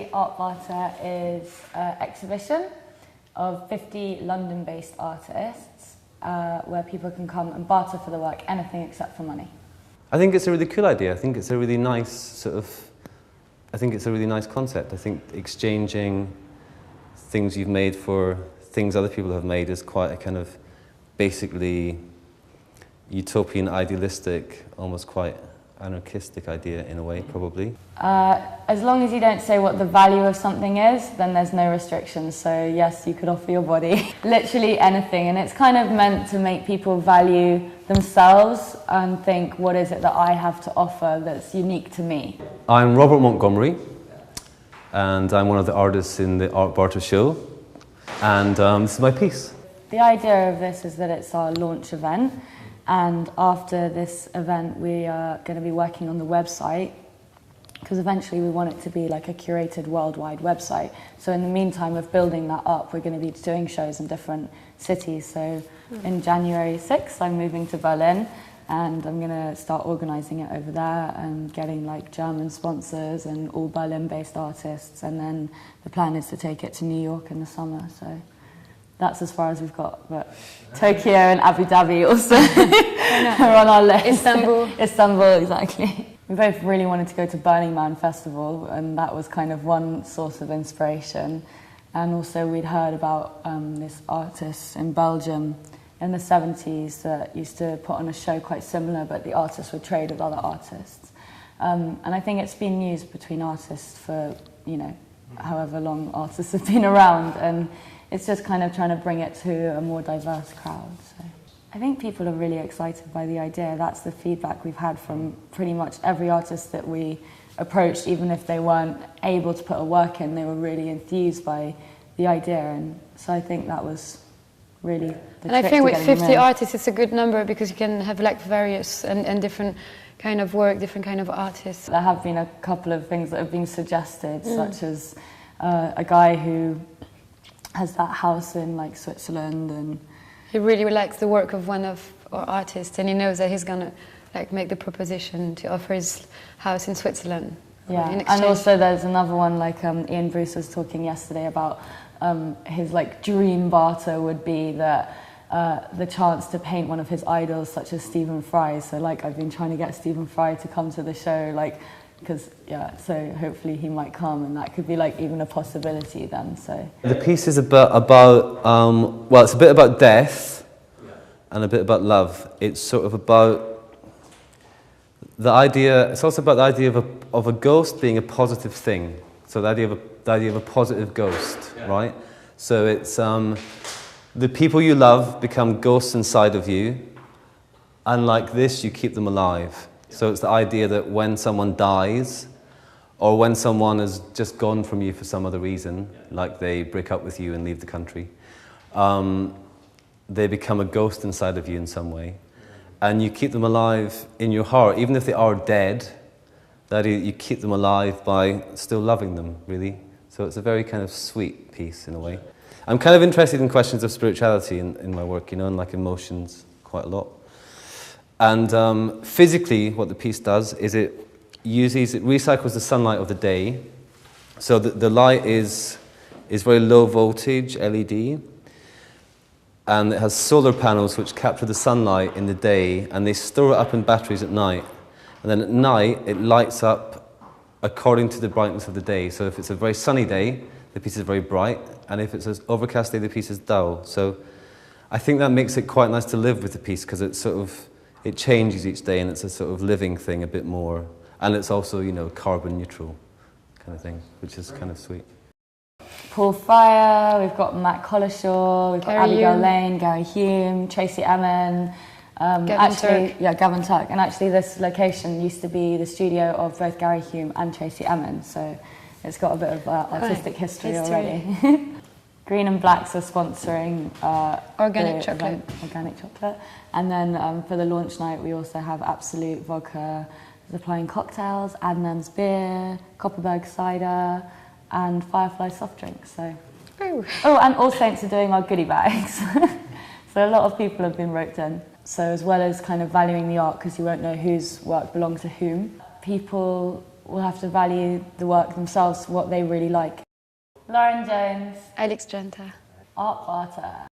Essentially, Art Barter is an exhibition of 50 London-based artists where people can come and barter for the work, anything except for money. I think it's a really cool idea. I think it's a really nice concept. I think exchanging things you've made for things other people have made is quite a kind of basically utopian, idealistic, almost quite anarchistic idea in a way, probably. As long as you don't say what the value of something is, then there's no restrictions. So yes, you could offer your body, literally anything. And it's kind of meant to make people value themselves and think, what is it that I have to offer that's unique to me? I'm Robert Montgomery, and I'm one of the artists in the Art Barter show. And this is my piece. The idea of this is that it's our launch event. And after this event, we are going to be working on the website, because eventually we want it to be like a curated worldwide website. So in the meantime of building that up, we're going to be doing shows in different cities. So in January 6th, I'm moving to Berlin, and I'm going to start organising it over there and getting like German sponsors and all Berlin-based artists. And then the plan is to take it to New York in the summer. So that's as far as we've got, but Tokyo and Abu Dhabi also are on our list. Istanbul, exactly. We both really wanted to go to Burning Man Festival, and that was kind of one source of inspiration. And also we'd heard about this artist in Belgium in the 70s that used to put on a show quite similar, but the artist would trade with other artists. And I think it's been used between artists for, you know, however long artists have been around. And it's just kind of trying to bring it to a more diverse crowd. So I think people are really excited by the idea. That's the feedback we've had from pretty much every artist that we approached. Even if they weren't able to put a work in, they were really enthused by the idea. And so I think that was really the And I think with 50 artists, it's a good number because you can have like various and different kind of work, different kind of artists. There have been a couple of things that have been suggested, such as a guy who has that house in like Switzerland, and he really likes the work of one of our artists, and he knows that he's gonna like make the proposition to offer his house in Switzerland. Yeah, and also there's another one like Ian Bruce was talking yesterday about his like dream barter would be that the chance to paint one of his idols, such as Stephen Fry. So like I've been trying to get Stephen Fry to come to the show, like. Because, yeah, so hopefully he might come, and that could be like even a possibility then, so. The piece is about well, it's a bit about death and a bit about love. It's sort of about the idea, it's also about the idea of a ghost being a positive thing. So the idea of a positive ghost, right? So it's the people you love become ghosts inside of you, and like this, you keep them alive. So it's the idea that when someone dies, or when someone has just gone from you for some other reason, like they break up with you and leave the country, they become a ghost inside of you in some way. And you keep them alive in your heart, even if they are dead, that you keep them alive by still loving them, really. So it's a very kind of sweet piece in a way. I'm kind of interested in questions of spirituality in my work, you know, and like emotions quite a lot. And physically, what the piece does is it recycles the sunlight of the day. So the light is very low voltage LED, and it has solar panels which capture the sunlight in the day, and they store it up in batteries at night. And then at night, it lights up according to the brightness of the day. So if it's a very sunny day, the piece is very bright, and if it's an overcast day, the piece is dull. So I think that makes it quite nice to live with the piece, because it's sort of, it changes each day, and it's a sort of living thing a bit more. And it's also, you know, carbon neutral kind of thing, which is kind of sweet. Paul Fryer, we've got Matt Collishaw, we've got Abigail Lane, Gary Hume, Tracy Emin, Gavin Turk. Yeah, Gavin Turk. And actually this location used to be the studio of both Gary Hume and Tracy Emin, so it's got a bit of artistic history already. Green and Blacks are sponsoring organic chocolate. Organic chocolate. And then for the launch night, we also have Absolute Vodka supplying cocktails, Adnan's beer, Copperberg cider, and Firefly soft drinks. So. Oh, and All Saints are doing our goodie bags. So a lot of people have been roped in. So as well as kind of valuing the art, because you won't know whose work belongs to whom, people will have to value the work themselves, what they really like. Lauren Jones. Alex Janta. Art Barter.